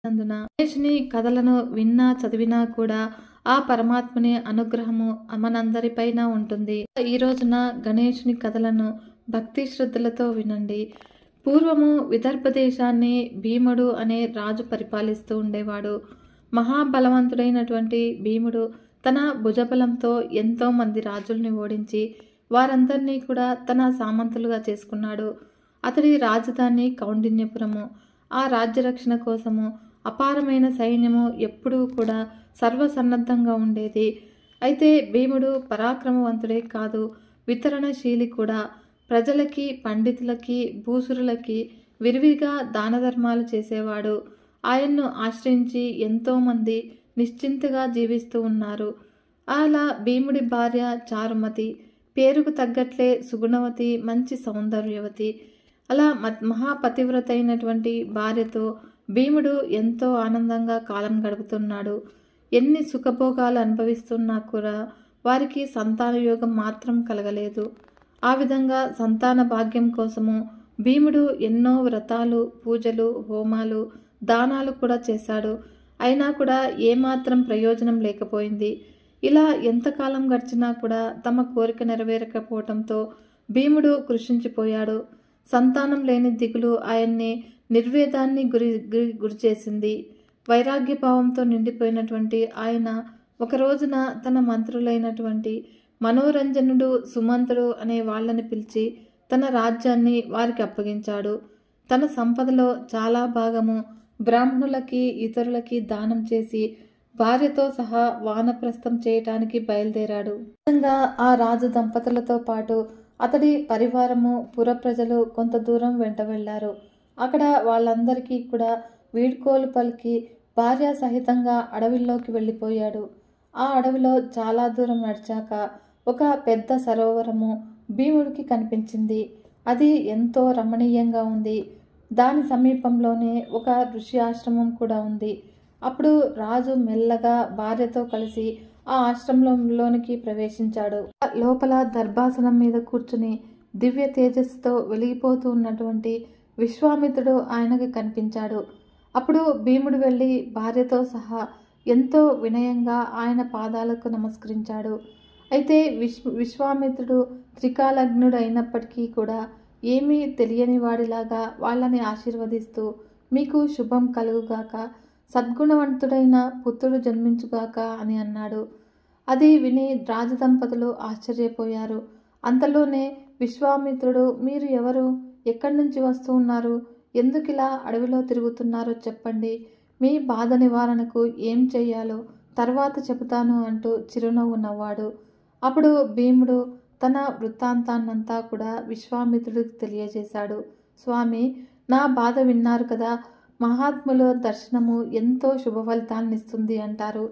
నందున గణేశుని కథలను విన్నా చదివినా కూడా ఆ పరమాత్మని అనుగ్రహము మనందరిపైన ఉంటుంది. ఈ రోజున గణేశుని కథలను భక్తి శ్రద్ధలతో వినండి. పూర్వము విదర్భ దేశాన్ని భీముడు అనే రాజు పరిపాలిస్తూ ఉండేవాడు. మహాబలవంతుడైనటువంటి భీముడు తన భుజబలంతో ఎంతో మంది రాజుల్ని ఓడించి వారందరినీ కూడా తన సామంతులుగా చేసుకున్నాడు. అతడి రాజధాని కౌండిన్యపురము. ఆ రాజ్యరక్షణ కోసము అపారమైన సైన్యము ఎప్పుడూ కూడా సర్వసన్నద్ధంగా ఉండేది. అయితే భీముడు పరాక్రమవంతుడే కాదు, వితరణశీలి కూడా. ప్రజలకి, పండితులకి, భూసురులకి విరివిగా దానధర్మాలు చేసేవాడు. ఆయన్ను ఆశ్రయించి ఎంతోమంది నిశ్చింతగా జీవిస్తూ ఉన్నారు. అలా భీముడి భార్య చారుమతి, పేరుకు తగ్గట్లే సుగుణవతి, మంచి సౌందర్యవతి. అలా మహాపతివ్రత అయినటువంటి భార్యతో భీముడు ఎంతో ఆనందంగా కాలం గడుపుతున్నాడు. ఎన్ని సుఖభోగాలు అనుభవిస్తున్నా కూడా వారికి సంతానయోగం మాత్రం కలగలేదు. ఆ విధంగా సంతాన భాగ్యం కోసము భీముడు ఎన్నో వ్రతాలు, పూజలు, హోమాలు, దానాలు కూడా చేశాడు. అయినా కూడా ఏమాత్రం ప్రయోజనం లేకపోయింది. ఇలా ఎంతకాలం గడిచినా కూడా తమ కోరిక నెరవేరకపోవటంతో భీముడు కృషించిపోయాడు. సంతానం లేని దిగులు ఆయన్ని నిర్వేదాన్ని గురిచేసింది. వైరాగ్యభావంతో నిండిపోయినటువంటి ఆయన ఒక రోజున తన మంత్రులైనటువంటి మనోరంజనుడు, సుమంతుడు అనే వాళ్ళని పిలిచి తన రాజ్యాన్ని వారికి అప్పగించాడు. తన సంపదలో చాలా భాగము బ్రాహ్మణులకి, ఇతరులకి దానం చేసి భార్యతో సహా వానప్రస్థం చేయటానికి బయలుదేరాడు. ఆ రాజు దంపతులతో పాటు అతడి పరివారము, పుర ప్రజలు కొంత దూరం వెంట వెళ్లారు. అక్కడ వాళ్ళందరికీ కూడా వీడ్కోలు పలికి భార్య సహితంగా అడవిలోకి వెళ్ళిపోయాడు. ఆ అడవిలో చాలా దూరం నడిచాక ఒక పెద్ద సరోవరము భీముడికి కనిపించింది. అది ఎంతో రమణీయంగా ఉంది. దాని సమీపంలోనే ఒక ఋషి ఆశ్రమం కూడా ఉంది. అప్పుడు రాజు మెల్లగా భార్యతో కలిసి ఆ ఆశ్రమంలోనికి ప్రవేశించాడు. లోపల దర్భాసనం మీద కూర్చుని దివ్య తేజస్సుతో వెలిగిపోతూ ఉన్నటువంటి విశ్వామిత్రుడు ఆయనకి కనిపించాడు. అప్పుడు భీముడు వెళ్ళి భార్యతో సహా ఎంతో వినయంగా ఆయన పాదాలకు నమస్కరించాడు. అయితే విశ్వామిత్రుడు త్రికాలగ్నుడు అయినప్పటికీ కూడా ఏమీ తెలియని వాడిలాగా వాళ్ళని ఆశీర్వదిస్తూ, మీకు శుభం కలుగుగాక, సద్గుణవంతుడైన పుత్రుడు జన్మించుగాక అని అన్నాడు. అది విని రాజదంపతులు ఆశ్చర్యపోయారు. అంతలోనే విశ్వామిత్రుడు, మీరు ఎవరు, ఎక్కడి నుంచి వస్తూ ఉన్నారు, ఎందుకిలా అడవిలో తిరుగుతున్నారో చెప్పండి, మీ బాధ నివారణకు ఏం చెయ్యాలో తర్వాత చెబుతాను అంటూ చిరునవ్వు నవ్వాడు. అప్పుడు భీముడు తన వృత్తాంతాన్నంతా కూడా విశ్వామిత్రుడికి తెలియజేశాడు. స్వామి, నా బాధ విన్నారు కదా, మహాత్ముల దర్శనము ఎంతో శుభ ఫలితాన్నిస్తుంది అంటారు.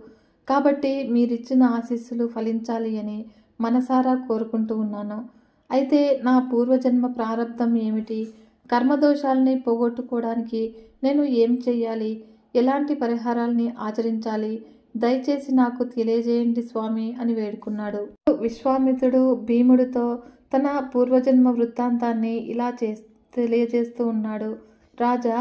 కాబట్టి మీరిచ్చిన ఆశీస్సులు ఫలించాలి అని మనసారా కోరుకుంటూ ఉన్నాను. అయితే నా పూర్వజన్మ ప్రారంధం ఏమిటి, కర్మదోషాలని పోగొట్టుకోవడానికి నేను ఏం చెయ్యాలి, ఎలాంటి పరిహారాల్ని ఆచరించాలి, దయచేసి నాకు తెలియజేయండి స్వామి అని వేడుకున్నాడు. విశ్వామిత్రుడు భీముడితో తన పూర్వజన్మ వృత్తాంతాన్ని ఇలా తెలియజేస్తూ ఉన్నాడు. రాజా,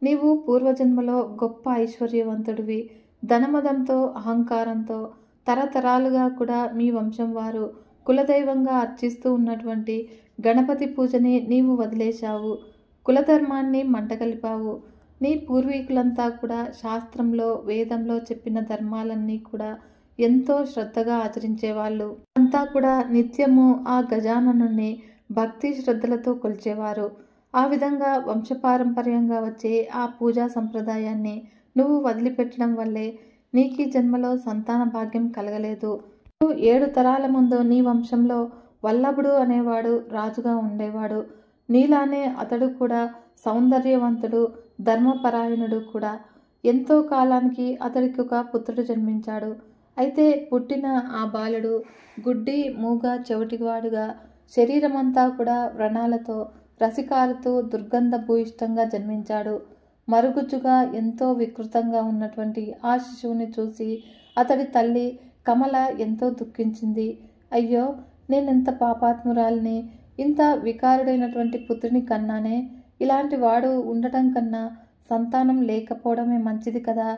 నీవు పూర్వజన్మలో గొప్ప ఐశ్వర్యవంతుడివి. ధనమదంతో, అహంకారంతో తరతరాలుగా కూడా మీ వంశం వారు కులదైవంగా అర్చిస్తూ ఉన్నటువంటి గణపతి పూజని నీవు వదిలేశావు. కులధర్మాన్ని మంటగలిపావు. నీ పూర్వీకులంతా కూడా శాస్త్రంలో, వేదంలో చెప్పిన ధర్మాలన్నీ కూడా ఎంతో శ్రద్ధగా ఆచరించేవాళ్ళు. అంతా కూడా నిత్యము ఆ గజాననుని భక్తి శ్రద్ధలతో కొలిచేవారు. ఆ విధంగా వంశపారంపర్యంగా వచ్చే ఆ పూజా సంప్రదాయాన్ని నువ్వు వదిలిపెట్టడం వల్లే నీకు ఈ జన్మలో సంతాన భాగ్యం కలగలేదు. 7 తరాల ముందు నీ వంశంలో వల్లభుడు అనేవాడు రాజుగా ఉండేవాడు. నీలానే అతడు కూడా సౌందర్యవంతుడు, ధర్మపరాయణుడు కూడా. ఎంతో కాలానికి అతడికి ఒక పుత్రుడు జన్మించాడు. అయితే పుట్టిన ఆ బాలుడు గుడ్డి, మూగ, చెవిటివాడుగా, శరీరమంతా కూడా వ్రణాలతో రసికారుతూ దుర్గంధ భూయిష్టంగా జన్మించాడు. మరుగుజ్జుగా ఎంతో వికృతంగా ఉన్నటువంటి ఆ శిశువుని చూసి అతడి తల్లి కమల ఎంతో దుఃఖించింది. అయ్యో, నేనెంత పాపాత్మురాలిని, ఇంత వికారుడైనటువంటి పుత్రుని కన్నానే, ఇలాంటి వాడు ఉండటం కన్నా సంతానం లేకపోవడమే మంచిది కదా.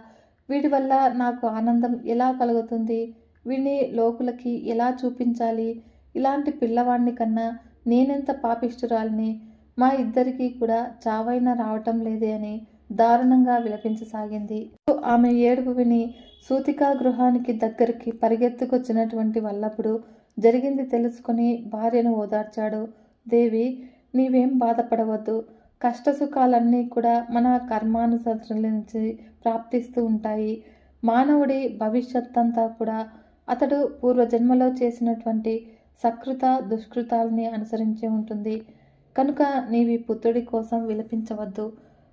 వీడి వల్ల నాకు ఆనందం ఎలా కలుగుతుంది, వీడిని లోకులకి ఎలా చూపించాలి, ఇలాంటి పిల్లవాడిని కన్నా నేనెంత పాపిష్టురాలిని, మా ఇద్దరికీ కూడా చావైనా రావటం లేదే అని దారుణంగా విలపించసాగింది. ఆమె ఏడుపు విని సూతికా గృహానికి దగ్గరికి పరిగెత్తుకొచ్చినటువంటి వల్లభుడు జరిగింది తెలుసుకుని భార్యను ఓదార్చాడు. దేవి, నీవేం బాధపడవద్దు. కష్టసుఖాలన్నీ కూడా మన కర్మానుసరణ నుంచి ప్రాప్తిస్తూ ఉంటాయి. మానవుడి భవిష్యత్తంతా కూడా అతడు పూర్వజన్మలో చేసినటువంటి సకృత దుష్కృతాలని అనుసరించి ఉంటుంది. కనుక నీవి పుత్రుడి కోసం విలపించవద్దు.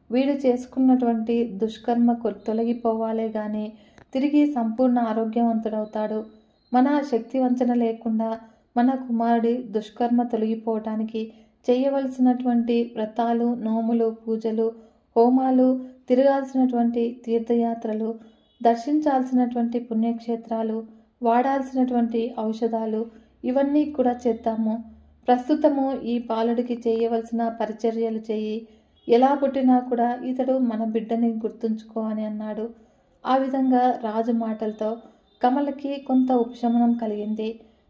వీడు చేసుకున్నటువంటి దుష్కర్మ తొలగిపోవాలే గాని తిరిగి సంపూర్ణ ఆరోగ్యవంతుడవుతాడు. మన శక్తి వంచన లేకుండా మన కుమారుడి దుష్కర్మ తొలగిపోవటానికి చేయవలసినటువంటి వ్రతాలు, నోములు, పూజలు, హోమాలు, తిరగాల్సినటువంటి తీర్థయాత్రలు, దర్శించాల్సినటువంటి పుణ్యక్షేత్రాలు, వాడాల్సినటువంటి ఔషధాలు ఇవన్నీ కూడా చేద్దాము. ప్రస్తుతము ఈ బాలుడికి చేయవలసిన పరిచర్యలు చేయి. ఎలా పుట్టినా కూడా ఇతడు మన బిడ్డని గుర్తుంచుకో అని అన్నాడు. ఆ విధంగా రాజు మాటలతో కమలకి కొంత ఉపశమనం కలిగింది.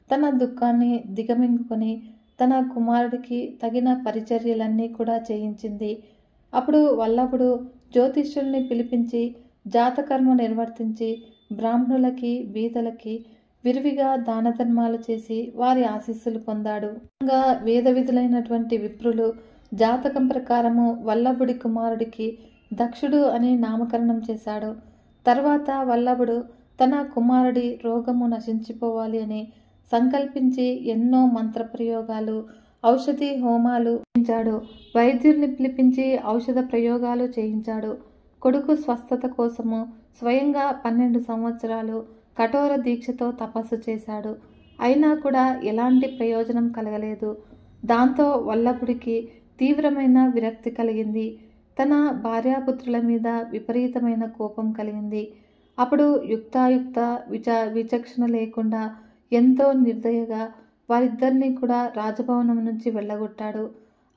తన దుఃఖాన్ని దిగమింగుకొని తన కుమారుడికి తగిన పరిచర్యలన్నీ కూడా చేయించింది. అప్పుడు వల్లభుడు జ్యోతిష్యుల్ని పిలిపించి జాతకర్మ నిర్వర్తించి బ్రాహ్మణులకి, బీదలకి విరివిగా దాన ధర్మాలు చేసి వారి ఆశీస్సులు పొందాడు. వేద విధులైనటువంటి విప్రులు జాతకం ప్రకారము వల్లభుడి కుమారుడికి దక్షుడు అని నామకరణం చేశాడు. తర్వాత వల్లభుడు తన కుమారుడి రోగము నశించిపోవాలి అని సంకల్పించి ఎన్నో మంత్రప్రయోగాలు, ఔషధి హోమాలు చేయించాడు. వైద్యుల్ని పిలిపించి ఔషధ ప్రయోగాలు చేయించాడు. కొడుకు స్వస్థత కోసము స్వయంగా 12 సంవత్సరాలు కఠోర దీక్షతో తపస్సు చేశాడు. అయినా కూడా ఎలాంటి ప్రయోజనం కలగలేదు. దాంతో వల్లభుడికి తీవ్రమైన విరక్తి కలిగింది. తన భార్యాపుత్రుల మీద విపరీతమైన కోపం కలిగింది. అప్పుడు యుక్తాయుక్త విచక్షణ లేకుండా ఎంతో నిర్దయగా వారిద్దరినీ కూడా రాజభవనం నుంచి వెళ్ళగొట్టాడు.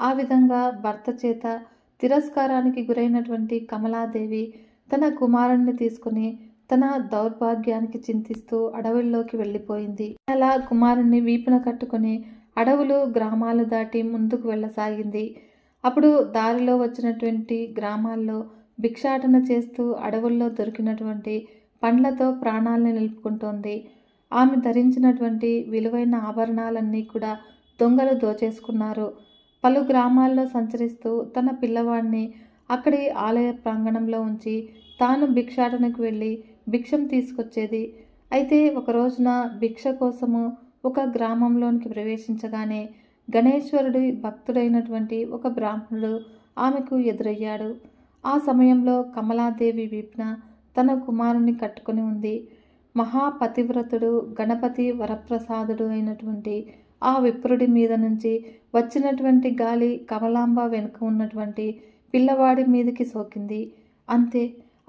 ఆ విధంగా భర్త చేత తిరస్కారానికి గురైనటువంటి కమలాదేవి తన కుమారుణ్ణి తీసుకుని తన దౌర్భాగ్యానికి చింతిస్తూ అడవుల్లోకి వెళ్ళిపోయింది. అలా కుమారుణ్ణి వీపున కట్టుకుని అడవులు, గ్రామాలు దాటి ముందుకు వెళ్ళసాగింది. అప్పుడు దారిలో వచ్చినటువంటి గ్రామాల్లో భిక్షాటన చేస్తూ అడవుల్లో దొరికినటువంటి పండ్లతో ప్రాణాలను నిలుపుకుంటోంది. ఆమె ధరించినటువంటి విలువైన ఆభరణాలన్నీ కూడా దొంగలు దోచేసుకున్నారు. పలు గ్రామాల్లో సంచరిస్తూ తన పిల్లవాడిని అక్కడి ఆలయ ప్రాంగణంలో ఉంచి తాను భిక్షాటనకు వెళ్ళి భిక్షం తీసుకొచ్చేది. అయితే ఒక రోజున భిక్ష కోసము ఒక గ్రామంలోనికి ప్రవేశించగానే గణేశ్వరుడి భక్తుడైనటువంటి ఒక బ్రాహ్మణుడు ఆమెకు ఎదురయ్యాడు. ఆ సమయంలో కమలాదేవి వీపున తన కుమారుని కట్టుకుని ఉంది. మహాపతివ్రతుడు, గణపతి వరప్రసాదుడు అయినటువంటి ఆ విప్రుడి మీద నుంచి వచ్చినటువంటి గాలి కమలాంబ వెనుక ఉన్నటువంటి పిల్లవాడి మీదకి సోకింది. అంతే,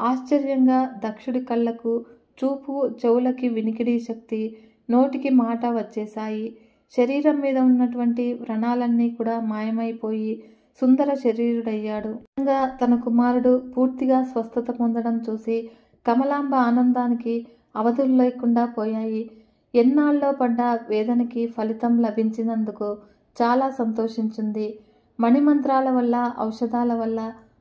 ఆశ్చర్యంగా దక్షుడి కళ్ళకు చూపు, చెవులకి వినికిడి శక్తి, నోటికి మాట వచ్చేశాయి. శరీరం మీద ఉన్నటువంటి వ్రణాలన్నీ కూడా మాయమైపోయి సుందర శరీరుడయ్యాడు. తన కుమారుడు పూర్తిగా స్వస్థత పొందడం చూసి కమలాంబ ఆనందానికి అవధులు లేకుండా పోయాయి. ఎన్నాళ్ళలో పడ్డ వేదనకి ఫలితం లభించినందుకు చాలా సంతోషించింది. మణిమంత్రాల వల్ల, ఔషధాల వల్ల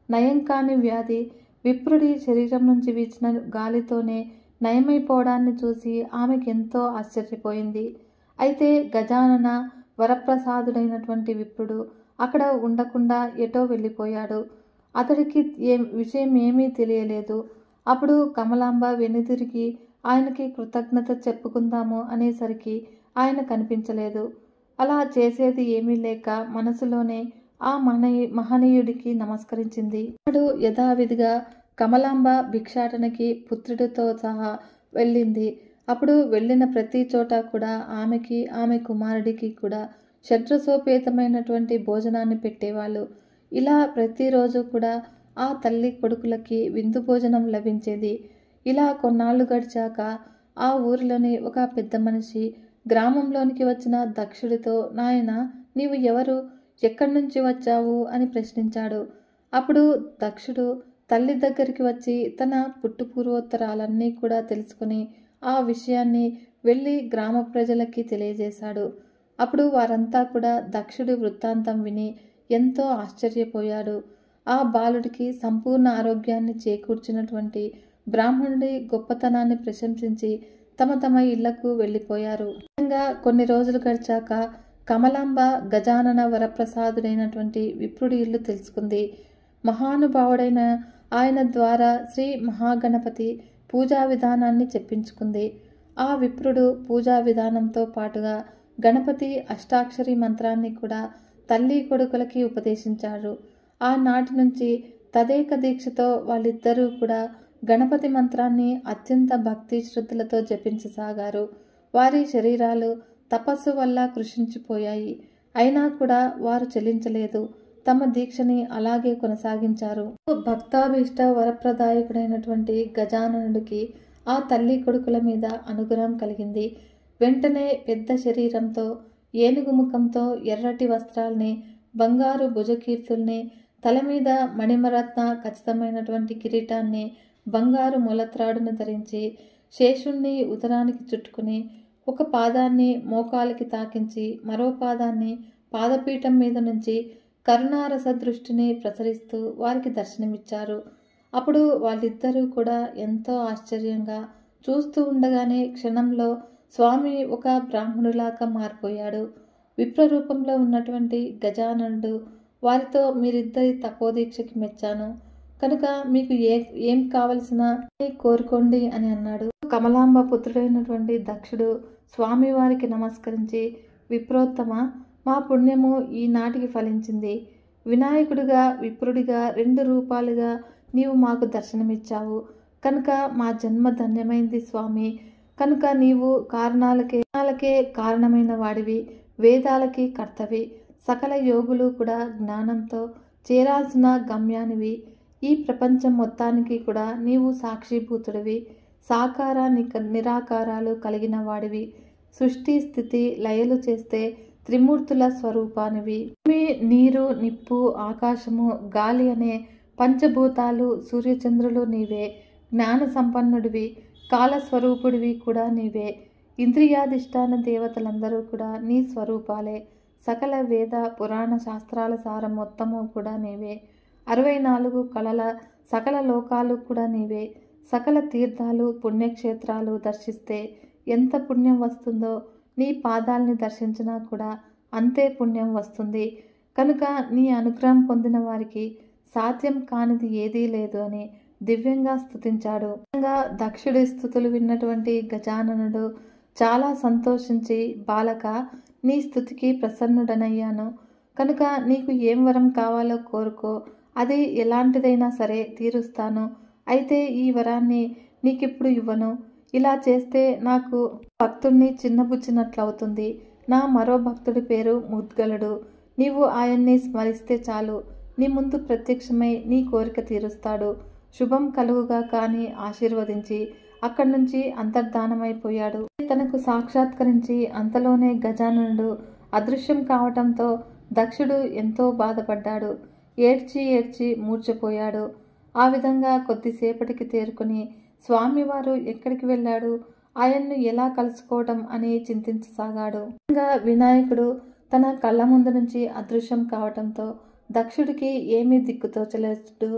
నయం కాని వ్యాధి విప్రుడి శరీరం నుంచి వీచిన గాలితోనే నయమైపోవడాన్ని చూసి ఆమెకి ఎంతో ఆశ్చర్యపోయింది. అయితే గజానన వరప్రసాదుడైనటువంటి విప్రుడు అక్కడ ఉండకుండా ఎటో వెళ్ళిపోయాడు. అతడికి విషయం ఏమీ తెలియలేదు. అప్పుడు కమలాంబ వెనుదిరిగి ఆయనకి కృతజ్ఞత చెప్పుకుందాము అనేసరికి ఆయన కనిపించలేదు. అలా చేసేది ఏమీ లేక మనసులోనే ఆ మహనీయుడికి నమస్కరించింది. అతడు యథావిధిగా కమలాంబ భిక్షాటనకి పుత్రుడితో సహా వెళ్ళింది. అప్పుడు వెళ్ళిన ప్రతి చోట కూడా ఆమెకి, ఆమె కుమారుడికి కూడా షడ్రసోపేతమైనటువంటి భోజనాన్ని పెట్టేవాళ్ళు. ఇలా ప్రతిరోజు కూడా ఆ తల్లి కొడుకులకి విందు భోజనం లభించేది. ఇలా కొన్నాళ్ళు గడిచాక ఆ ఊరిలోని ఒక పెద్ద మనిషి గ్రామంలోనికి వచ్చిన దక్షుడితో, నాయనా, నీవు ఎవరు, ఎక్కడి నుంచి వచ్చావు అని ప్రశ్నించాడు. అప్పుడు దక్షుడు తల్లి దగ్గరికి వచ్చి తన పుట్టుపూర్వోత్తరాలన్నీ కూడా తెలుసుకుని ఆ విషయాన్ని వెళ్ళి గ్రామ ప్రజలకి తెలియజేశాడు. అప్పుడు వారంతా కూడా దక్షుడి వృత్తాంతం విని ఎంతో ఆశ్చర్యపోయాడు. ఆ బాలుడికి సంపూర్ణ ఆరోగ్యాన్ని చేకూర్చినటువంటి బ్రాహ్మణుడి గొప్పతనాన్ని ప్రశంసించి తమ తమ ఇళ్లకు వెళ్ళిపోయారు. కొన్ని రోజులు గడిచాక కమలాంబ గజానన వరప్రసాదుడైనటువంటి విప్రుడి ఇల్లు తెలుసుకుంది. మహానుభావుడైన ఆయన ద్వారా శ్రీ మహాగణపతి పూజా విధానాన్ని చెప్పించుకుంది. ఆ విప్రుడు పూజా విధానంతో పాటుగా గణపతి అష్టాక్షరి మంత్రాన్ని కూడా తల్లి కొడుకులకి ఉపదేశించారు. ఆనాటి నుంచి తదేక దీక్షతో వాళ్ళిద్దరూ కూడా గణపతి మంత్రాన్ని అత్యంత భక్తి శ్రద్ధలతో జపించసాగారు. వారి శరీరాలు తపస్సు వల్ల కృషించిపోయాయి. అయినా కూడా వారు చెల్లించలేదు. తమ దీక్షని అలాగే కొనసాగించారు. భక్తాభీష్ట వరప్రదాయకుడైనటువంటి గజాననుడికి ఆ తల్లి కొడుకుల మీద అనుగ్రహం కలిగింది. వెంటనే పెద్ద శరీరంతో, ఏనుగు ముఖంతో, ఎర్రటి వస్త్రాల్ని, బంగారు భుజకీర్తుల్ని, తల మీద మణిమరత్న ఖచ్చితమైనటువంటి కిరీటాన్ని, బంగారు మొలత్రాడును ధరించి, శేషుణ్ణి ఉదరానికి చుట్టుకుని, ఒక పాదాన్ని మోకాలికి తాకించి మరో పాదాన్ని పాదపీఠం మీద నుంచి కరుణారస దృష్టిని ప్రసరిస్తూ వారికి దర్శనమిచ్చారు. అప్పుడు వాళ్ళిద్దరూ కూడా ఎంతో ఆశ్చర్యంగా చూస్తూ ఉండగానే క్షణంలో స్వామి ఒక బ్రాహ్మణులాగా మారిపోయాడు. విప్రరూపంలో ఉన్నటువంటి గజాననుడు వారితో, మీరిద్దరి తపోదీక్షకి మెచ్చాను కనుక మీకు ఏం కావలసినా కోరుకోండి అని అన్నాడు. కమలాంబ పుత్రుడైనటువంటి దక్షుడు స్వామివారికి నమస్కరించి, విప్రోత్తమ, మా పుణ్యము ఈనాటికి ఫలించింది. వినాయకుడిగా, విప్రుడిగా 2 రూపాలుగా నీవు మాకు దర్శనమిచ్చావు కనుక మా జన్మ ధన్యమైంది స్వామి. కనుక నీవు కారణాలకే కారణమైన వాడివి, వేదాలకి కర్తవి, సకల యోగులు కూడా జ్ఞానంతో చేరాల్సిన గమ్యానివి. ఈ ప్రపంచం మొత్తానికి కూడా నీవు సాక్షిభూతుడివి, సాకార నిరాకారాలు కలిగిన వాడివి, సృష్టి స్థితి లయలు చేస్తే త్రిమూర్తుల స్వరూపానివి. భూమి, నీరు, నిప్పు, ఆకాశము, గాలి అనే పంచభూతాలు, సూర్యచంద్రులు నీవే. జ్ఞాన సంపన్నుడివి, కాలస్వరూపుడివి కూడా నీవే. ఇంద్రియాధిష్టాన దేవతలందరూ కూడా నీ స్వరూపాలే. సకల వేద పురాణ శాస్త్రాల సారం మొత్తము కూడా నీవే. 64 కళల సకల లోకాలు కూడా నీవే. సకల తీర్థాలు, పుణ్యక్షేత్రాలు దర్శిస్తే ఎంత పుణ్యం వస్తుందో నీ పాదాలని దర్శించినా కూడా అంతే పుణ్యం వస్తుంది. కనుక నీ అనుగ్రహం పొందిన వారికి సాధ్యం కానిది ఏదీ లేదు అని దివ్యంగా స్తుతించాడు. దక్షుడి స్తుతులు విన్నటువంటి గజాననుడు చాలా సంతోషించి, బాలక, నీ స్తుతికి ప్రసన్నుడనయ్యాను కనుక నీకు ఏం వరం కావాలో కోరుకో, అది ఎలాంటిదైనా సరే తీరుస్తాను. అయితే ఈ వరాన్ని నీకిప్పుడు ఇవ్వను. ఇలా చేస్తే నాకు భక్తుడిని చిన్నబుచ్చినట్లవుతుంది. నా మరో భక్తుడి పేరు ముద్గలుడు. నీవు ఆయన్ని స్మరిస్తే చాలు, నీ ముందు ప్రత్యక్షమై నీ కోరిక తీరుస్తాడు. శుభం కలుగుగా కాని ఆశీర్వదించి అక్కడి నుంచి అంతర్ధానమైపోయాడు. తనకు సాక్షాత్కరించి అంతలోనే గజాననుడు అదృశ్యం కావటంతో దక్షుడు ఎంతో బాధపడ్డాడు. ఏడ్చి ఏడ్చి మూర్ఛపోయాడు. ఆ విధంగా కొద్దిసేపటికి తేరుకుని స్వామివారు ఎక్కడికి వెళ్ళాడు, ఆయన్ను ఎలా కలుసుకోవటం అని చింతించసాగాడు. వినాయకుడు తన కళ్ళ ముందు నుంచి అదృశ్యం కావటంతో దక్షుడికి ఏమీ దిక్కుతోచలేదు.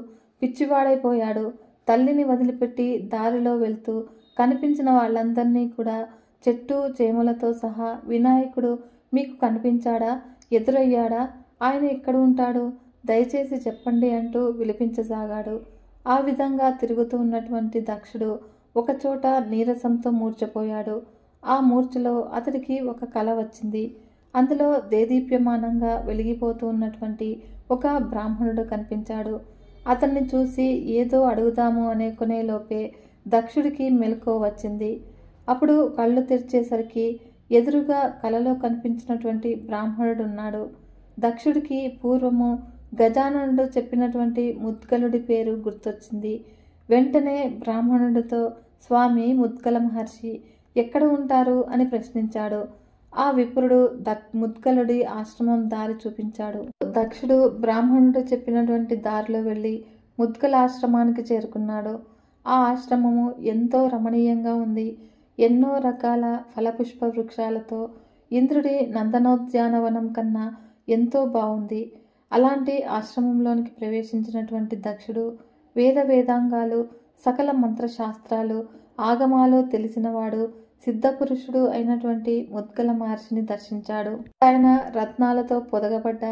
పిచ్చివాడైపోయాడు. తల్లిని వదిలిపెట్టి దారిలో వెళ్తూ కనిపించిన వాళ్ళందరినీ కూడా చెట్టు చేమలతో సహా, వినాయకుడు మీకు కనిపించాడా, ఎదురయ్యాడా, ఆయన ఎక్కడ ఉంటాడు, దయచేసి చెప్పండి అంటూ విలిపించసాగాడు. ఆ విధంగా తిరుగుతూ ఉన్నటువంటి దక్షుడు ఒకచోట నీరసంతో మూర్ఛపోయాడు. ఆ మూర్ఛలో అతడికి ఒక కల వచ్చింది. అందులో దేదీప్యమానంగా వెలిగిపోతూ ఉన్నటువంటి ఒక బ్రాహ్మణుడు కనిపించాడు. అతన్ని చూసి ఏదో అడుగుదాము అనుకునే లోపే దక్షుడికి మెలకువ వచ్చింది. అప్పుడు కళ్ళు తెరిచేసరికి ఎదురుగా కలలో కనిపించినటువంటి బ్రాహ్మణుడు ఉన్నాడు. దక్షుడికి పూర్వము గజాననుడు చెప్పినటువంటి ముద్గలుడి పేరు గుర్తొచ్చింది. వెంటనే బ్రాహ్మణుడితో, స్వామి ముద్గల మహర్షి ఎక్కడ ఉంటారు అని ప్రశ్నించాడు. ఆ విప్రుడు ముద్గలుడి ఆశ్రమం దారి చూపించాడు. దక్షుడు బ్రాహ్మణుడు చెప్పినటువంటి దారిలో వెళ్ళి ముద్గల ఆశ్రమానికి చేరుకున్నాడు. ఆ ఆశ్రమము ఎంతో రమణీయంగా ఉంది. ఎన్నో రకాల ఫలపుష్ప వృక్షాలతో ఇంద్రుడి నందనోద్యానవనం కన్నా ఎంతో బాగుంది. అలాంటి ఆశ్రమంలోనికి ప్రవేశించినటువంటి దక్షుడు వేదాంగాలు, సకల మంత్రశాస్త్రాలు, ఆగమాలు తెలిసినవాడు, సిద్ధపురుషుడు అయినటువంటి ముద్గల మహర్షిని దర్శించాడు. ఆయన రత్నాలతో పొదగబడ్డ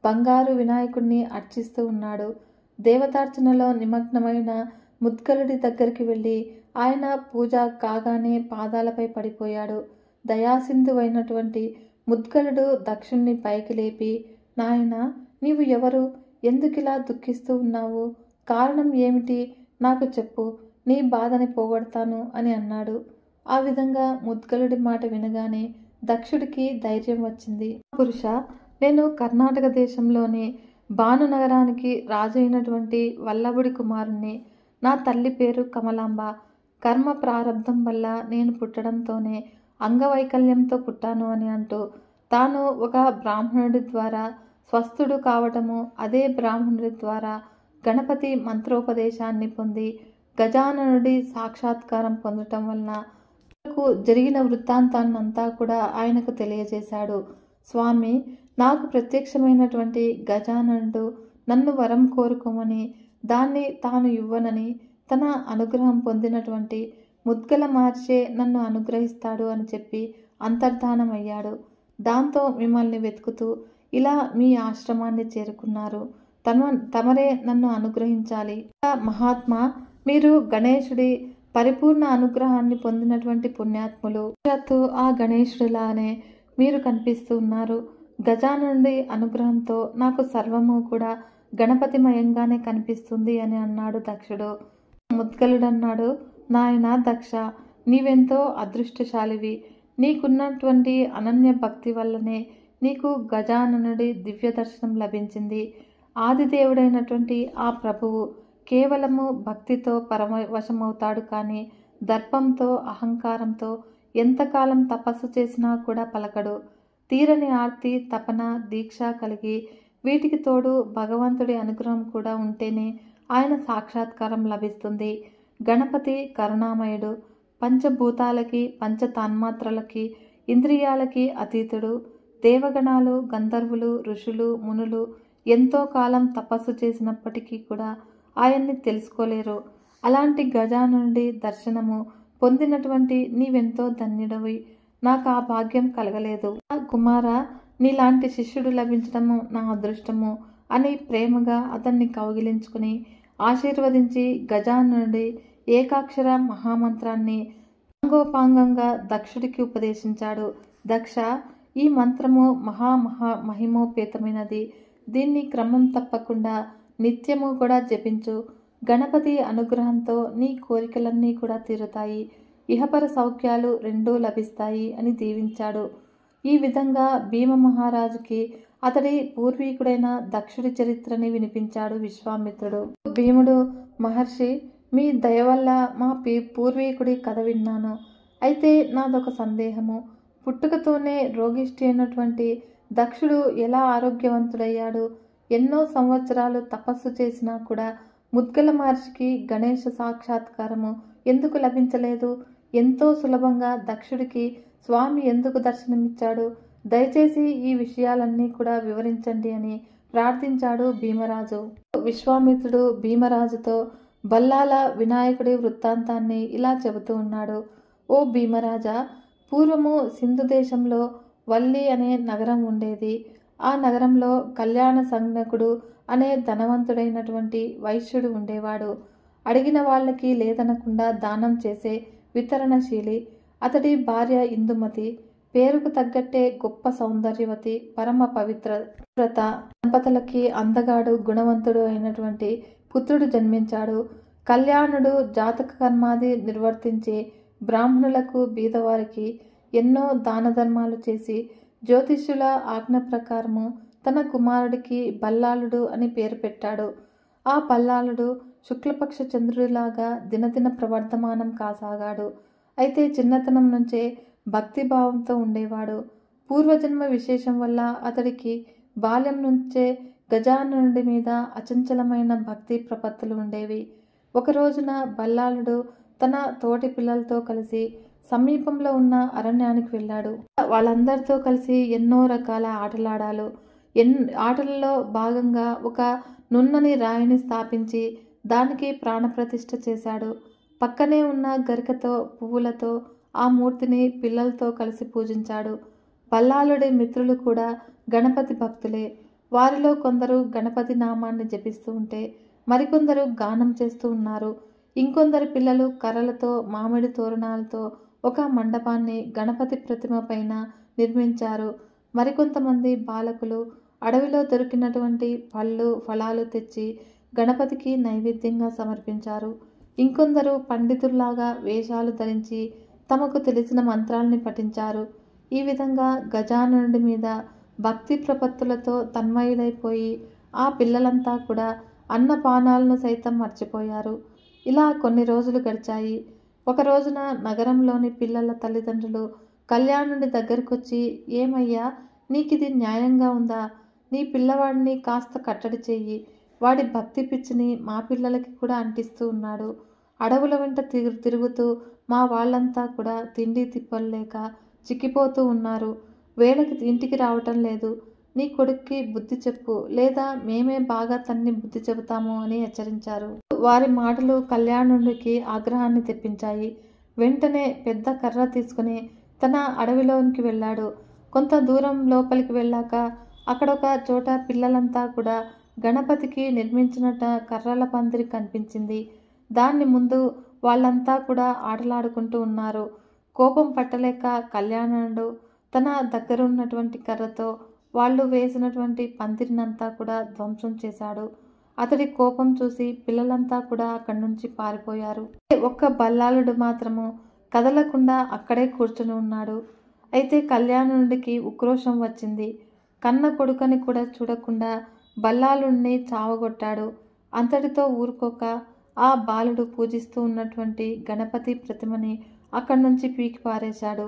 బంగారు వినాయకుడిని అర్చిస్తూ ఉన్నాడు. దేవతార్చనలో నిమగ్నమైన ముద్గలుడి దగ్గరికి వెళ్ళి ఆయన పూజ కాగానే పాదాలపై పడిపోయాడు. దయాసింధువైనటువంటి ముద్గలుడు దక్షుణ్ణి పైకి లేపి, నాయనా, నీవు ఎవరు? ఎందుకిలా దుఃఖిస్తూ ఉన్నావు? కారణం ఏమిటి? నాకు చెప్పు, నీ బాధని పోగొడతాను అని అన్నాడు. ఆ విధంగా ముద్గలుడి మాట వినగానే దక్షుడికి ధైర్యం వచ్చింది. పురుష, నేను కర్ణాటక దేశంలోని బాను నగరానికి రాజు అయినటువంటి వల్లభుడి కుమారుణ్ణి. నా తల్లి పేరు కమలాంబ. కర్మ ప్రారంధం వల్ల నేను పుట్టడంతోనే అంగవైకల్యంతో పుట్టాను అని అంటూ తాను ఒక బ్రాహ్మణుడి ద్వారా స్వస్థుడు కావటము, అదే బ్రాహ్మణుడి ద్వారా గణపతి మంత్రోపదేశాన్ని పొంది గజాననుడి సాక్షాత్కారం పొందటం వలన జరిగిన వృత్తాంతాన్నంతా కూడా ఆయనకు తెలియజేశాడు. స్వామి, నాకు ప్రత్యక్షమైనటువంటి గజాననుడు నన్ను వరం కోరుకోమని, దాన్ని తాను ఇవ్వనని, తన అనుగ్రహం పొందినటువంటి ముద్గల మహర్షే నన్ను అనుగ్రహిస్తాడు అని చెప్పి అంతర్ధానమయ్యాడు. దాంతో మిమ్మల్ని వెతుకుతూ ఇలా మీ ఆశ్రమాన్ని చేరుకున్నారు. తమరే నన్ను అనుగ్రహించాలి. మహాత్మా, మీరు గణేశుడి పరిపూర్ణ అనుగ్రహాన్ని పొందినటువంటి పుణ్యాత్ములు. ఆ గణేశుడిలానే మీరు కనిపిస్తూ ఉన్నారు. గజాననుడి అనుగ్రహంతో నాకు సర్వము కూడా గణపతిమయంగానే కనిపిస్తుంది అని అన్నాడు దక్షుడు. ముద్గలుడన్నాడు, నాయన దక్ష, నీవెంతో అదృష్టశాలివి. నీకున్నటువంటి అనన్య భక్తి వల్లనే నీకు గజాననుడి దివ్య దర్శనం లభించింది. ఆదిదేవుడైనటువంటి ఆ ప్రభువు కేవలము భక్తితో పరమవశమవుతాడు కానీ దర్పంతో, అహంకారంతో ఎంతకాలం తపస్సు చేసినా కూడా పలకడు. తీరని ఆర్తి, తపన, దీక్ష కలిగి వీటికి తోడు భగవంతుడి అనుగ్రహం కూడా ఉంటేనే ఆయన సాక్షాత్కారం లభిస్తుంది. గణపతి కరుణామయుడు, పంచభూతాలకి, పంచ తన్మాత్రలకి, ఇంద్రియాలకి అతీతుడు. దేవగణాలు, గంధర్వులు, ఋషులు, మునులు ఎంతో కాలం తపస్సు చేసినప్పటికీ కూడా ఆయన్ని తెలుసుకోలేరు. అలాంటి గజాననుడి దర్శనము పొందినటువంటి నీవెంతో ధన్యుడవి. నాకు ఆ భాగ్యం కలగలేదు. కుమార, నీలాంటి శిష్యుడు లభించడము నా అదృష్టము అని ప్రేమగా అతన్ని కౌగిలించుకుని ఆశీర్వదించి గజాననుడి ఏకాక్షర మహామంత్రాన్ని అంగోపాంగంగా దక్షుడికి ఉపదేశించాడు. దక్ష, ఈ మంత్రము మహిమోపేతమైనది. దీన్ని క్రమం తప్పకుండా నిత్యము కూడా జపించు. గణపతి అనుగ్రహంతో నీ కోరికలన్నీ కూడా తీరుతాయి. ఇహపర సౌఖ్యాలు రెండూ లభిస్తాయి అని దీవించాడు. ఈ విధంగా భీమ మహారాజుకి అతడి పూర్వీకుడైన దక్షుడి చరిత్రని వినిపించాడు విశ్వామిత్రుడు. భీముడు, మహర్షి, మీ దయ వల్ల మా పూర్వీకుడి కథ విన్నాను. అయితే నాదొక సందేహము. పుట్టుకతోనే రోగిష్టి అయినటువంటి దక్షుడు ఎలా ఆరోగ్యవంతుడయ్యాడు? ఎన్నో సంవత్సరాలు తపస్సు చేసినా కూడా ముద్గల మహర్షికి గణేశ సాక్షాత్కారము ఎందుకు లభించలేదు? ఎంతో సులభంగా దక్షుడికి స్వామి ఎందుకు దర్శనమిచ్చాడు? దయచేసి ఈ విషయాలన్నీ కూడా వివరించండి అని ప్రార్థించాడు భీమరాజు. విశ్వామిత్రుడు భీమరాజుతో బల్లాల వినాయకుడి వృత్తాంతాన్ని ఇలా చెబుతూ ఉన్నాడు. ఓ భీమరాజా, పూర్వము సింధు దేశంలో వల్లి అనే నగరం ఉండేది. ఆ నగరంలో కళ్యాణ సంజ్ఞకుడు అనే ధనవంతుడైనటువంటి వైశ్యుడు ఉండేవాడు. అడిగిన వాళ్ళకి లేదనకుండా దానం చేసే వితరణశీలి. అతడి భార్య ఇందుమతి. పేరుకు తగ్గట్టే గొప్ప సౌందర్యవతి, పరమ పవిత్రత. దంపతులకి అందగాడు, గుణవంతుడు అయినటువంటి పుత్రుడు జన్మించాడు. కళ్యాణుడు జాతక కర్మాది నిర్వర్తించి బ్రాహ్మణులకు, బీదవారికి ఎన్నో దాన ధర్మాలు చేసి జ్యోతిష్యుల ఆజ్ఞ ప్రకారము తన కుమారుడికి బల్లాలుడు అని పేరు పెట్టాడు. ఆ బల్లాలుడు శుక్లపక్ష చంద్రుడిలాగా దినదిన ప్రవర్ధమానం కాసాగాడు. అయితే చిన్నతనం నుంచే భక్తిభావంతో ఉండేవాడు. పూర్వజన్మ విశేషం వల్ల అతడికి బాల్యం నుంచే గజాననుడి మీద అచంచలమైన భక్తి ప్రపత్తులు ఉండేవి. ఒక రోజున బల్లాలుడు తన తోటి పిల్లలతో కలిసి సమీపంలో ఉన్న అరణ్యానికి వెళ్ళాడు. వాళ్ళందరితో కలిసి ఎన్నో రకాల ఆటలాడాలు. ఆటలలో భాగంగా ఒక నున్నని రాయిని స్థాపించి దానికి ప్రాణప్రతిష్ఠ చేశాడు. పక్కనే ఉన్న గరికతో పువ్వులతో ఆ మూర్తిని పిల్లలతో కలిసి పూజించాడు. బల్లాలుడి మిత్రులు కూడా గణపతి భక్తులే. వారిలో కొందరు గణపతి నామాన్ని జపిస్తూ ఉంటే మరికొందరు గానం చేస్తూ ఉన్నారు. ఇంకొందరు పిల్లలు కర్రలతో మామిడి తోరణాలతో ఒక మండపాన్ని గణపతి ప్రతిమ పైన నిర్మించారు. మరికొంతమంది బాలకులు అడవిలో దొరికినటువంటి పళ్ళు ఫలాలు తెచ్చి గణపతికి నైవేద్యంగా సమర్పించారు. ఇంకొందరు పండితుల్లాగా వేషాలు ధరించి తమకు తెలిసిన మంత్రాల్ని పఠించారు. ఈ విధంగా గజాననుడి మీద భక్తి ప్రపత్తులతో తన్మయులైపోయి ఆ పిల్లలంతా కూడా అన్నపానాలను సైతం మర్చిపోయారు. ఇలా కొన్ని రోజులు గడిచాయి. ఒక రోజున నగరంలోని పిల్లల తల్లిదండ్రులు కళ్యాణుడి దగ్గరకొచ్చి, ఏమయ్యా, నీకిది న్యాయంగా ఉందా? నీ పిల్లవాడిని కాస్త కట్టడి చెయ్యి. వాడి భక్తి పిచ్చిని మా పిల్లలకి కూడా అంటిస్తూ ఉన్నాడు. అడవుల వెంట తిరుగుతూ మా వాళ్ళంతా కూడా తిండి తిప్పలు లేక చిక్కిపోతూ ఉన్నారు. వేళకి ఇంటికి రావటం లేదు. నీ కొడుక్కి బుద్ధి చెప్పు, లేదా మేమే బాగా తన్ని బుద్ధి చెబుతాము అని హెచ్చరించారు. వారి మాటలు కళ్యాణుడికి ఆగ్రహాన్ని తెప్పించాయి. వెంటనే పెద్ద కర్ర తీసుకుని తన అడవిలోనికి వెళ్ళాడు. కొంత దూరం లోపలికి వెళ్ళాక అక్కడొక చోట పిల్లలంతా కూడా గణపతికి నిర్మించినట్టు కర్రల పందిరి కనిపించింది. దాన్ని ముందు వాళ్ళంతా కూడా ఆటలాడుకుంటూ ఉన్నారు. కోపం పట్టలేక కళ్యాణుడు తన దగ్గరున్నటువంటి కర్రతో వాళ్ళు వేసినటువంటి పందిరినంతా కూడా ధ్వంసం చేశాడు. అతడి కోపం చూసి పిల్లలంతా కూడా అక్కడి నుంచి పారిపోయారు. ఒక్క బల్లాలుడు మాత్రము కదలకుండా అక్కడే కూర్చుని ఉన్నాడు. అయితే కళ్యాణుడికి ఉక్రోషం వచ్చింది. కన్న కొడుకని కూడా చూడకుండా బల్లాలుడిని చావగొట్టాడు. అంతటితో ఊరుకోక ఆ బాలుడు పూజిస్తూ ఉన్నటువంటి గణపతి ప్రతిమని అక్కడి నుంచి పీకి పారేశాడు.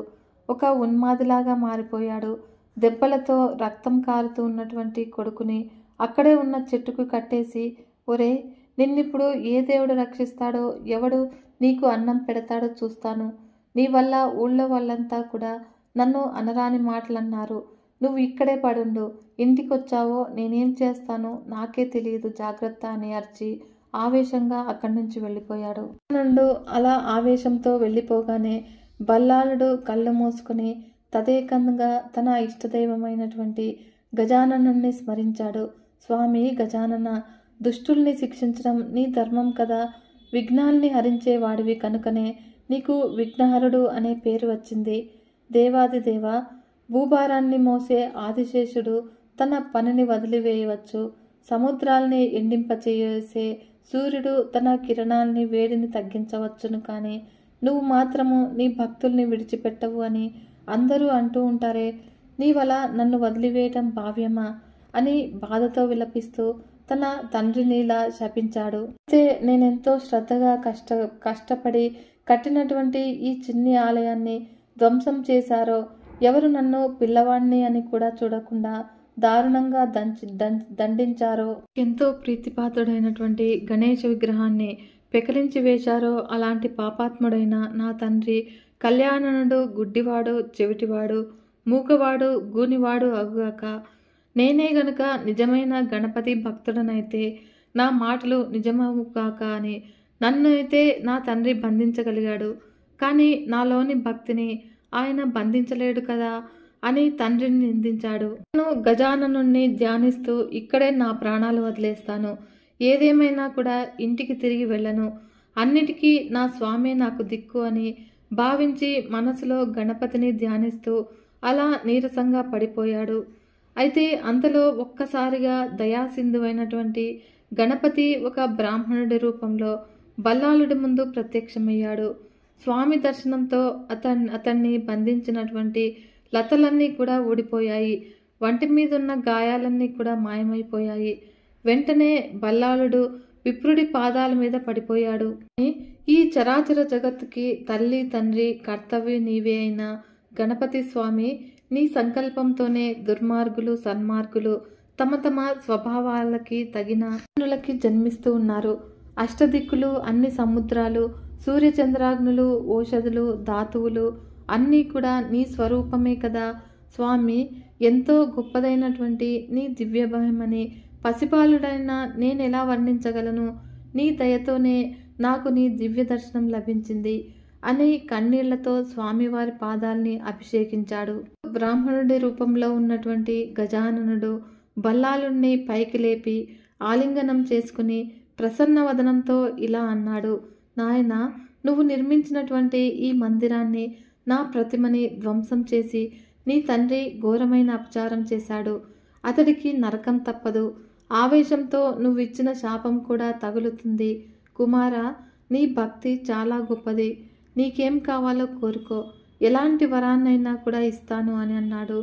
ఒక ఉన్మాదిలాగా మారిపోయాడు. దెబ్బలతో రక్తం కారుతూ ఉన్నటువంటి కొడుకుని అక్కడే ఉన్న చెట్టుకు కట్టేసి, ఒరే, నిన్నిప్పుడు ఏ దేవుడు రక్షిస్తాడో, ఎవడు నీకు అన్నం పెడతాడో చూస్తాను. నీ వల్ల ఊళ్ళో వాళ్ళంతా కూడా నన్ను అనరాని మాటలన్నారు. నువ్వు ఇక్కడే పడుండు. ఇంటికొచ్చావో నేనేం చేస్తానో నాకే తెలియదు, జాగ్రత్త అని అరిచి ఆవేశంగా అక్కడి నుంచి వెళ్ళిపోయాడు. నండు అలా ఆవేశంతో వెళ్ళిపోగానే బల్లాలుడు కళ్ళు మూసుకుని తదేకంగా తన ఇష్టదైవమైనటువంటి గజాననుణ్ణి స్మరించాడు. స్వామి గజానన, దుష్టుల్ని శిక్షించడం నీ ధర్మం కదా. విఘ్నాల్ని హరించే వాడివి కనుకనే నీకు విఘ్నహరుడు అనే పేరు వచ్చింది. దేవాది దేవ, భూభారాన్ని మోసే ఆదిశేషుడు తన పనిని వదిలివేయవచ్చు. సముద్రాల్ని ఎండింపచేసే సూర్యుడు తన కిరణాల్ని వేడిని తగ్గించవచ్చును. కానీ నువ్వు మాత్రము నీ భక్తుల్ని విడిచిపెట్టవు అని అందరూ అంటూ ఉంటారే. నీ వల్ల నన్ను వదిలివేయటం భావ్యమా అని బాధతో విలపిస్తూ తన తండ్రినిలా శపించాడు. అయితే నేనెంతో శ్రద్ధగా కష్టపడి కట్టినటువంటి ఈ చిన్ని ఆలయాన్ని ధ్వంసం చేశారో, ఎవరు నన్ను పిల్లవాణ్ణి అని కూడా చూడకుండా దారుణంగా దండించారో, ఎంతో ప్రీతిపాత్రుడైనటువంటి గణేష విగ్రహాన్ని పెకలించి వేశారో, అలాంటి పాపాత్ముడైన నా తండ్రి కళ్యాణనుడు గుడ్డివాడు, చెవిటివాడు, మూగవాడు, గూనివాడు అగుగాక, నేనే గనుక నిజమైన గణపతి భక్తుడనైతే నా మాటలు నిజమవుగాక అని నన్ను అయితే నా తండ్రి బంధించగలిగాడు. కానీ నాలోని భక్తిని ఆయన బంధించలేడు కదా అని తండ్రిని నిందించాడు. నేను గజాననుణ్ణి ధ్యానిస్తూ ఇక్కడే నా ప్రాణాలు వదిలేస్తాను. ఏదేమైనా కూడా ఇంటికి తిరిగి వెళ్ళను. అన్నిటికీ నా స్వామే నాకు దిక్కు అని భావించి మనసులో గణపతిని ధ్యానిస్తూ అలా నీరసంగా పడిపోయాడు. అయితే అంతలో ఒక్కసారిగా దయాసింధువైనటువంటి గణపతి ఒక బ్రాహ్మణుడి రూపంలో బల్లాలుడి ముందు ప్రత్యక్షమయ్యాడు. స్వామి దర్శనంతో అతన్ని బంధించినటువంటి లతలన్నీ కూడా ఊడిపోయాయి. వంటి మీదున్న గాయాలన్నీ కూడా మాయమైపోయాయి. వెంటనే బల్లాలుడు విప్రుడి పాదాల మీద పడిపోయాడు. ఈ చరాచర జగత్తుకి తల్లి తండ్రి కర్తవ్య నీవే అయిన గణపతి స్వామి, నీ సంకల్పంతోనే దుర్మార్గులు సన్మార్గులు తమ తమ స్వభావాలకి తగిన ప్రాణులకి జన్మిస్తూ ఉన్నారు. అష్టదిక్కులు, అన్ని సముద్రాలు, సూర్యచంద్రాగ్నులు, ఓషధులు, ధాతువులు అన్నీ కూడా నీ స్వరూపమే కదా స్వామి. ఎంతో గొప్పదైనటువంటి నీ దివ్యభయమని పసిపాలుడైన నేనెలా వర్ణించగలను? నీ దయతోనే నాకు నీ దివ్య దర్శనం లభించింది అని కన్నీళ్లతో స్వామివారి పాదాల్ని అభిషేకించాడు. బ్రాహ్మణుడి రూపంలో ఉన్నటువంటి గజాననుడు బల్లాలుణ్ణి పైకి లేపి ఆలింగనం చేసుకుని ప్రసన్నవదనంతో ఇలా అన్నాడు, నాయనా, నువ్వు నిర్మించినటువంటి ఈ మందిరాన్ని, నా ప్రతిమని ధ్వంసం చేసి నీ తండ్రి ఘోరమైన అపచారం చేశాడు. అతడికి నరకం తప్పదు. ఆవేశంతో నువ్విచ్చిన శాపం కూడా తగులుతుంది. కుమారా, నీ భక్తి చాలా గొప్పది. నీకేం కావాలో కోరుకో, ఎలాంటి వరాన్నైనా కూడా ఇస్తాను అని అన్నాడు.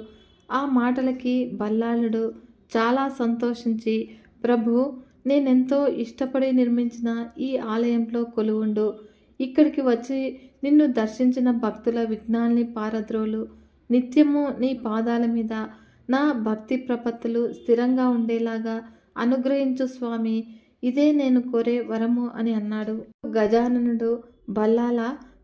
ఆ మాటలకి బల్లాలుడు చాలా సంతోషించి, ప్రభు, నేనెంతో ఇష్టపడి నిర్మించిన ఈ ఆలయంలో కొలువుండు. ఇక్కడికి వచ్చి నిన్ను దర్శించిన భక్తుల విఘ్నాల్ని పారద్రోలు. నిత్యము నీ పాదాల మీద నా భక్తి ప్రపత్తులు స్థిరంగా ఉండేలాగా అనుగ్రహించు స్వామి. ఇదే నేను కోరే వరము అని అన్నాడు. గజాననుడు, బల్లాల,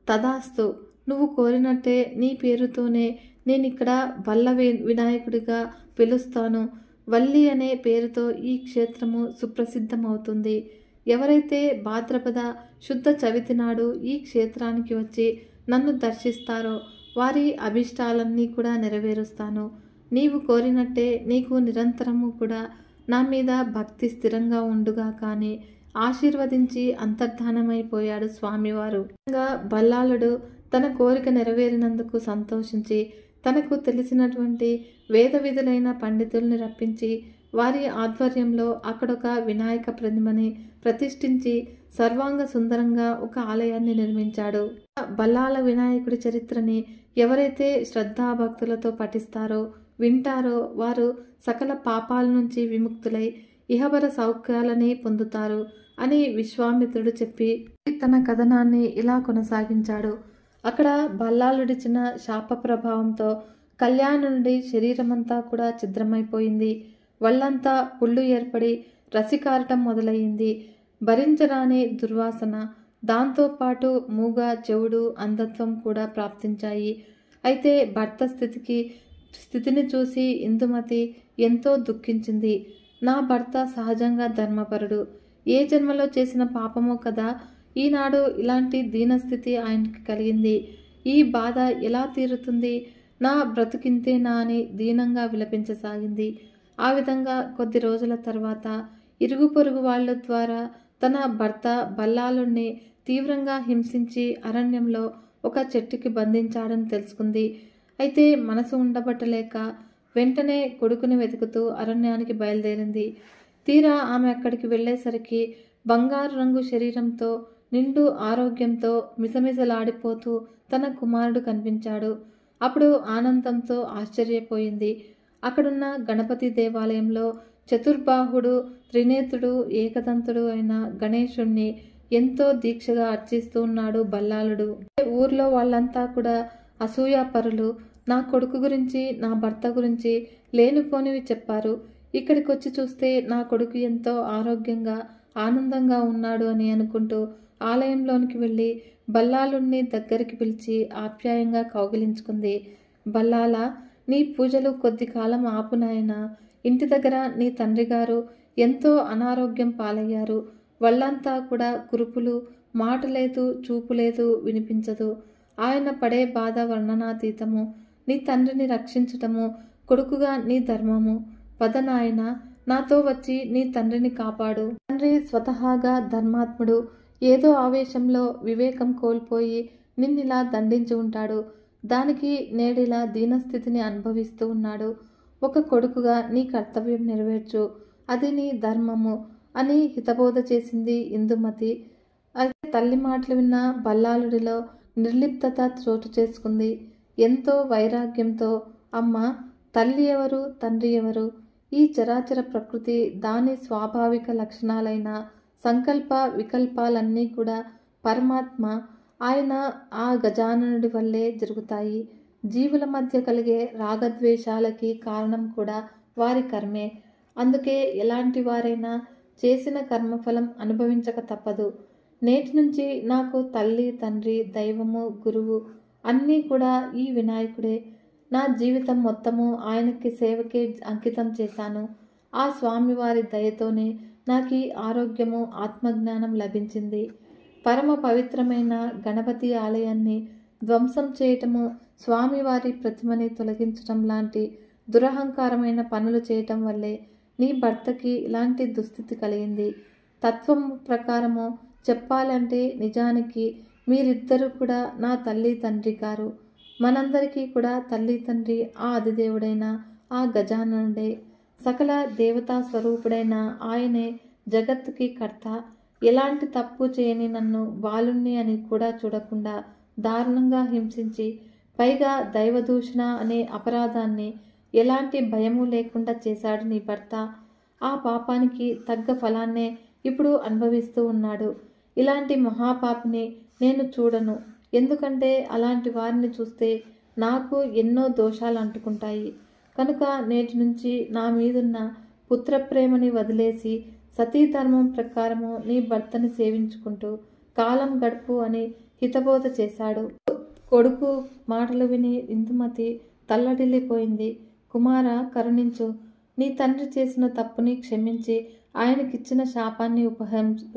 తదాస్తు, నువ్వు కోరినట్టే నీ పేరుతోనే నేనిక్కడ వల్ల వినాయకుడిగా పిలుస్తాను. వల్లి అనే పేరుతో ఈ క్షేత్రము సుప్రసిద్ధమవుతుంది. ఎవరైతే భాద్రపద శుద్ధ చవితి నాడు ఈ క్షేత్రానికి వచ్చి నన్ను దర్శిస్తారో వారి అభిష్టాలన్నీ కూడా నెరవేరుస్తాను. నీవు కోరినట్టే నీకు నిరంతరము కూడా నా మీద భక్తి స్థిరంగా ఉండుగా కానీ ఆశీర్వదించి అంతర్ధానమైపోయాడు స్వామివారు. బల్లాలుడు తన కోరిక నెరవేరినందుకు సంతోషించి తనకు తెలిసినటువంటి వేద విధులైన పండితుల్ని రప్పించి వారి ఆధ్వర్యంలో అక్కడొక వినాయక ప్రతిమని ప్రతిష్ఠించి సర్వాంగ సుందరంగా ఒక ఆలయాన్ని నిర్మించాడు. బల్లాల వినాయకుడి చరిత్రని ఎవరైతే శ్రద్ధాభక్తులతో పఠిస్తారో వింటారో వారు సకల పాపాల నుంచి విముక్తులై ఇహపర సౌఖ్యాలని పొందుతారు అని విశ్వామిత్రుడు చెప్పి తన కథనాన్ని ఇలా కొనసాగించాడు. అక్కడ బల్లాలుడిచిన శాప ప్రభావంతో కళ్యాణుడి శరీరమంతా కూడా ఛిద్రమైపోయింది. వాళ్ళంతా పుళ్ళు ఏర్పడి రసికారటం మొదలయ్యింది. భరించరాని దుర్వాసన, దాంతోపాటు మూగ, చెవుడు, అంధత్వం కూడా ప్రాప్తించాయి. అయితే భర్త స్థితిని చూసి ఇందుమతి ఎంతో దుఃఖించింది. నా భర్త సహజంగా ధర్మపరుడు. ఏ జన్మలో చేసిన పాపమో కదా ఈనాడు ఇలాంటి దీనస్థితి ఆయనకి కలిగింది. ఈ బాధ ఎలా తీరుతుంది? నా బ్రతుకింతేనా అని దీనంగా విలపించసాగింది. ఆ విధంగా కొద్ది రోజుల తర్వాత ఇరుగు పొరుగు వాళ్ళ ద్వారా తన భర్త బల్లాలుణ్ణి తీవ్రంగా హింసించి అరణ్యంలో ఒక చెట్టుకి బంధించాడని తెలుసుకుంది. అయితే మనసు ఉండబట్టలేక వెంటనే కొడుకుని వెతుకుతూ అరణ్యానికి బయలుదేరింది. తీరా ఆమె అక్కడికి వెళ్ళేసరికి బంగారు రంగు శరీరంతో నిండు ఆరోగ్యంతో మిసమిసలాడిపోతూ తన కుమారుడు కనిపించాడు. అప్పుడు ఆనందంతో ఆశ్చర్యపోయింది. అక్కడున్న గణపతి దేవాలయంలో చతుర్బాహుడు, త్రినేత్రుడు, ఏకదంతుడు అయిన గణేశుణ్ణి ఎంతో దీక్షగా అర్చిస్తూ ఉన్నాడు బల్లాలుడు. ఊర్లో వాళ్ళంతా కూడా అసూయాపరులు. నా కొడుకు గురించి, నా భర్త గురించి లేనిపోనివి చెప్పారు. ఇక్కడికి వచ్చి చూస్తే నా కొడుకు ఎంతో ఆరోగ్యంగా ఆనందంగా ఉన్నాడు అని అనుకుంటూ ఆలయంలోనికి వెళ్ళి బల్లాలుణ్ణి దగ్గరికి పిలిచి ఆప్యాయంగా కౌగిలించుకుంది. బల్లాల, నీ పూజలు కొద్ది కాలం ఆపు నాయనా. ఇంటి దగ్గర నీ తండ్రి గారు ఎంతో అనారోగ్యం పాలయ్యారు. వాళ్ళంతా కూడా కురుపులు, మాట లేదు, చూపు లేదు, వినిపించదు. ఆయన పడే బాధ వర్ణనాతీతము. నీ తండ్రిని రక్షించటము కొడుకుగా నీ ధర్మము. పద నాయన, నాతో వచ్చి నీ తండ్రిని కాపాడు. తండ్రి స్వతహాగా ధర్మాత్ముడు. ఏదో ఆవేశంలో వివేకం కోల్పోయి నిన్నిలా దండించి ఉంటాడు. దానికి నేడిలా దీనస్థితిని అనుభవిస్తూ ఉన్నాడు. ఒక కొడుకుగా నీ కర్తవ్యం నెరవేర్చు, అది నీ ధర్మము అని హితబోధ చేసింది ఇందుమతి. అయితే తల్లి మాటలు విన్న బల్లాలుడిలో నిర్లిప్తత చోటు చేసుకుంది. ఎంతో వైరాగ్యంతో, అమ్మ, తల్లి ఎవరు, తండ్రి ఎవరు? ఈ చరాచర ప్రకృతి దాని స్వాభావిక లక్షణాలైన సంకల్ప వికల్పాలన్నీ కూడా పరమాత్మ ఆయన ఆ గజాననుడి వల్లే జరుగుతాయి. జీవుల మధ్య కలిగే రాగద్వేషాలకి కారణం కూడా వారి కర్మే. అందుకే ఎలాంటి వారైనా చేసిన కర్మఫలం అనుభవించక తప్పదు. నేటి నుంచి నాకు తల్లి, తండ్రి, దైవము, గురువు అన్నీ కూడా ఈ వినాయకుడే. నా జీవితం మొత్తము ఆయనకి సేవకే అంకితం చేశాను. ఆ స్వామివారి దయతోనే నాకు ఆరోగ్యము, ఆత్మజ్ఞానం లభించింది. పరమ పవిత్రమైన గణపతి ఆలయాన్ని ధ్వంసం చేయటము, స్వామివారి ప్రతిమని తొలగించటం లాంటి దురహంకారమైన పనులు చేయటం వల్లే నీ భర్తకి ఇలాంటి దుస్థితి కలిగింది. తత్వం ప్రకారము చెప్పాలంటే నిజానికి మీరిద్దరూ కూడా నా తల్లి, తండ్రి గారు. మనందరికీ కూడా తల్లి, తండ్రి ఆ అధిదేవుడైన ఆ గజాననుడే. సకల దేవతా స్వరూపుడైన ఆయనే జగత్తుకి కర్త. ఎలాంటి తప్పు చేయని నన్ను బాలుణ్ణి అని కూడా చూడకుండా దారుణంగా హింసించి, పైగా దైవదూషణ అనే అపరాధాన్ని ఎలాంటి భయము లేకుండా చేశాడు నీ భర్త. ఆ పాపానికి తగ్గ ఫలాన్నే ఇప్పుడు అనుభవిస్తూ ఉన్నాడు. ఇలాంటి మహాపాపిని నేను చూడను. ఎందుకంటే అలాంటి వారిని చూస్తే నాకు ఎన్నో దోషాలు అంటుకుంటాయి. కనుక నేటి నుంచి నా మీదున్న పుత్రప్రేమని వదిలేసి సతీధర్మం ప్రకారము నీ భర్తని సేవించుకుంటూ కాలం గడుపు అని హితబోధ చేశాడు. కొడుకు మాటలు విని ఇందుమతి తల్లడిల్లిపోయింది. కుమార, కరుణించు. నీ తండ్రి చేసిన తప్పుని క్షమించి ఆయనకిచ్చిన శాపాన్ని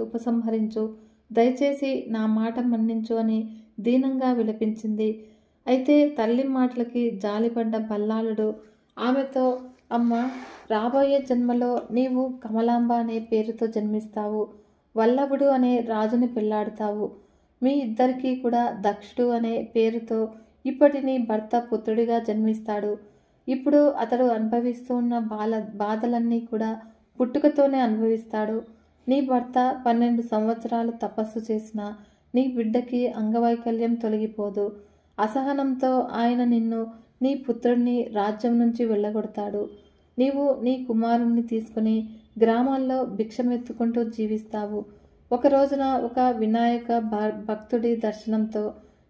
ఉపసంహరించు. దయచేసి నా మాట మన్నించు అని దీనంగా విలపించింది. అయితే తల్లి మాటలకి జాలిపడ్డ బల్లాలుడు ఆమెతో, అమ్మ, రాబోయే జన్మలో నీవు కమలాంబ అనే పేరుతో జన్మిస్తావు. వల్లభుడు అనే రాజుని పెళ్లాడుతావు. మీ ఇద్దరికీ కూడా దక్షుడు అనే పేరుతో ఇప్పటి నీ భర్త పుత్రుడిగా జన్మిస్తాడు. ఇప్పుడు అతడు అనుభవిస్తూ ఉన్న బాధలన్నీ కూడా పుట్టుకతోనే అనుభవిస్తాడు. నీ భర్త 12 సంవత్సరాలు తపస్సు చేసినా నీ బిడ్డకి అంగవైకల్యం తొలగిపోదు. అసహనంతో ఆయన నిన్ను, నీ పుత్రుడిని రాజ్యం నుంచి వెళ్ళగొడతాడు. నీవు నీ కుమారుణ్ణి తీసుకుని గ్రామాల్లో భిక్షమెత్తుకుంటూ జీవిస్తావు. ఒక రోజున ఒక వినాయక భక్తుడి దర్శనంతో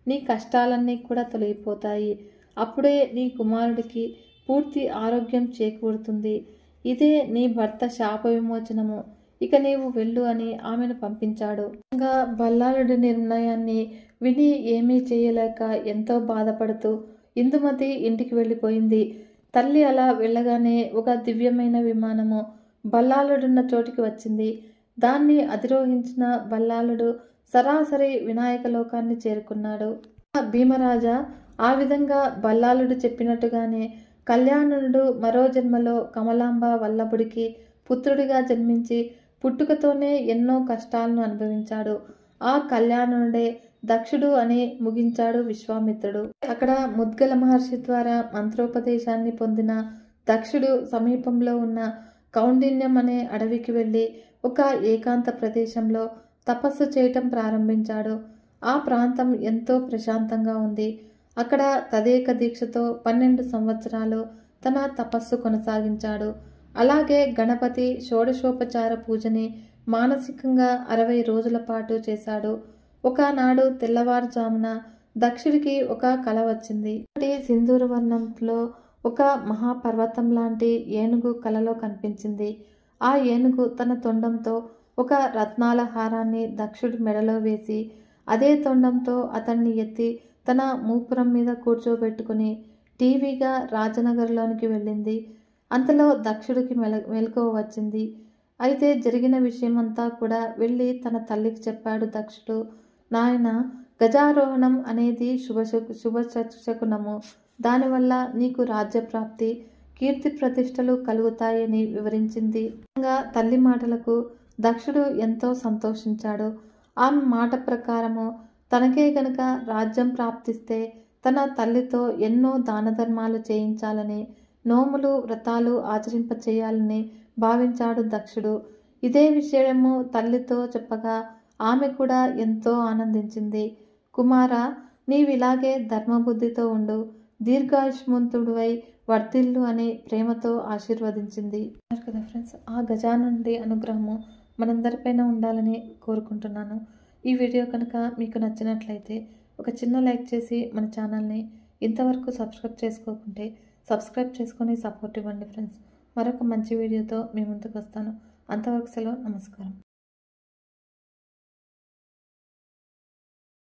నీ కష్టాలన్నీ కూడా తొలగిపోతాయి. అప్పుడే నీ కుమారుడికి పూర్తి ఆరోగ్యం చేకూరుతుంది. ఇదే నీ భర్త శాప విమోచనము. ఇక నీవు వెళ్ళు అని ఆమెను పంపించాడు. ఇంకా బల్లాలుడి నిర్ణయాన్ని విని ఏమీ చేయలేక ఎంతో బాధపడుతూ ఇందుమతి ఇంటికి వెళ్ళిపోయింది. తల్లి అలా వెళ్ళగానే ఒక దివ్యమైన విమానము బల్లాలుడున్న చోటికి వచ్చింది. దాన్ని అధిరోహించిన బల్లాలుడు సరాసరి వినాయక లోకాన్ని చేరుకున్నాడు. భీమరాజా, ఆ విధంగా బల్లాలుడు చెప్పినట్టుగానే కళ్యాణుడు మరో జన్మలో కమలాంబ వల్లభుడికి పుత్రుడిగా జన్మించి పుట్టుకతోనే ఎన్నో కష్టాలను అనుభవించాడు. ఆ కళ్యాణుడే దక్షుడు అని ముగించాడు విశ్వామిత్రుడు. అక్కడ ముద్గల మహర్షి ద్వారా మంత్రోపదేశాన్ని పొందిన దక్షుడు సమీపంలో ఉన్న కౌండిన్యం అనే అడవికి వెళ్ళి ఒక ఏకాంత ప్రదేశంలో తపస్సు చేయటం ప్రారంభించాడు. ఆ ప్రాంతం ఎంతో ప్రశాంతంగా ఉంది. అక్కడ తదేక దీక్షతో 12 సంవత్సరాలు తన తపస్సు కొనసాగించాడు. అలాగే గణపతి షోడశోపచార పూజని మానసికంగా 60 రోజుల పాటు చేశాడు. ఒకనాడు తెల్లవారుజామున దక్షుడికి ఒక కల వచ్చింది. సింధూర వర్ణంలో ఒక మహాపర్వతం లాంటి ఏనుగు కలలో కనిపించింది. ఆ ఏనుగు తన తొండంతో ఒక రత్నాల హారాన్ని దక్షుడి మెడలో వేసి అదే తొండంతో అతన్ని ఎత్తి తన మూపురం మీద కూర్చోబెట్టుకుని టీవీగా రాజనగర్లోనికి వెళ్ళింది. అంతలో దక్షుడికి మెలకువ వచ్చింది. అయితే జరిగిన విషయమంతా కూడా వెళ్ళి తన తల్లికి చెప్పాడు దక్షుడు. నాయన, గజారోహణం అనేది శుభశకునము. దానివల్ల నీకు రాజ్యప్రాప్తి, కీర్తి ప్రతిష్టలు కలుగుతాయని వివరించింది. తల్లి మాటలకు దక్షుడు ఎంతో సంతోషించాడు. ఆమె మాట ప్రకారము తనకే గనుక రాజ్యం ప్రాప్తిస్తే తన తల్లితో ఎన్నో దాన ధర్మాలు చేయించాలని, నోములు వ్రతాలు ఆచరింపచేయాలని భావించాడు దక్షుడు. ఇదే విషయము తల్లితో చెప్పగా ఆమె కూడా ఎంతో ఆనందించింది. కుమార, నీవిలాగే ధర్మబుద్ధితో ఉండు, దీర్ఘాయుష్మంతుడివై వర్ధిల్లు అని ప్రేమతో ఆశీర్వదించింది. కదా ఫ్రెండ్స్, ఆ గజాననుడి అనుగ్రహము మనందరిపైన ఉండాలని కోరుకుంటున్నాను. ఈ వీడియో కనుక మీకు నచ్చినట్లయితే ఒక చిన్న లైక్ చేసి మన ఛానల్ని ఇంతవరకు సబ్స్క్రైబ్ చేసుకోకుంటే సబ్స్క్రైబ్ చేసుకొని సపోర్ట్ ఇవ్వండి ఫ్రెండ్స్. మరొక మంచి వీడియోతో మీ ముందుకు వస్తాను. అంతవరకు సెలవు. నమస్కారం.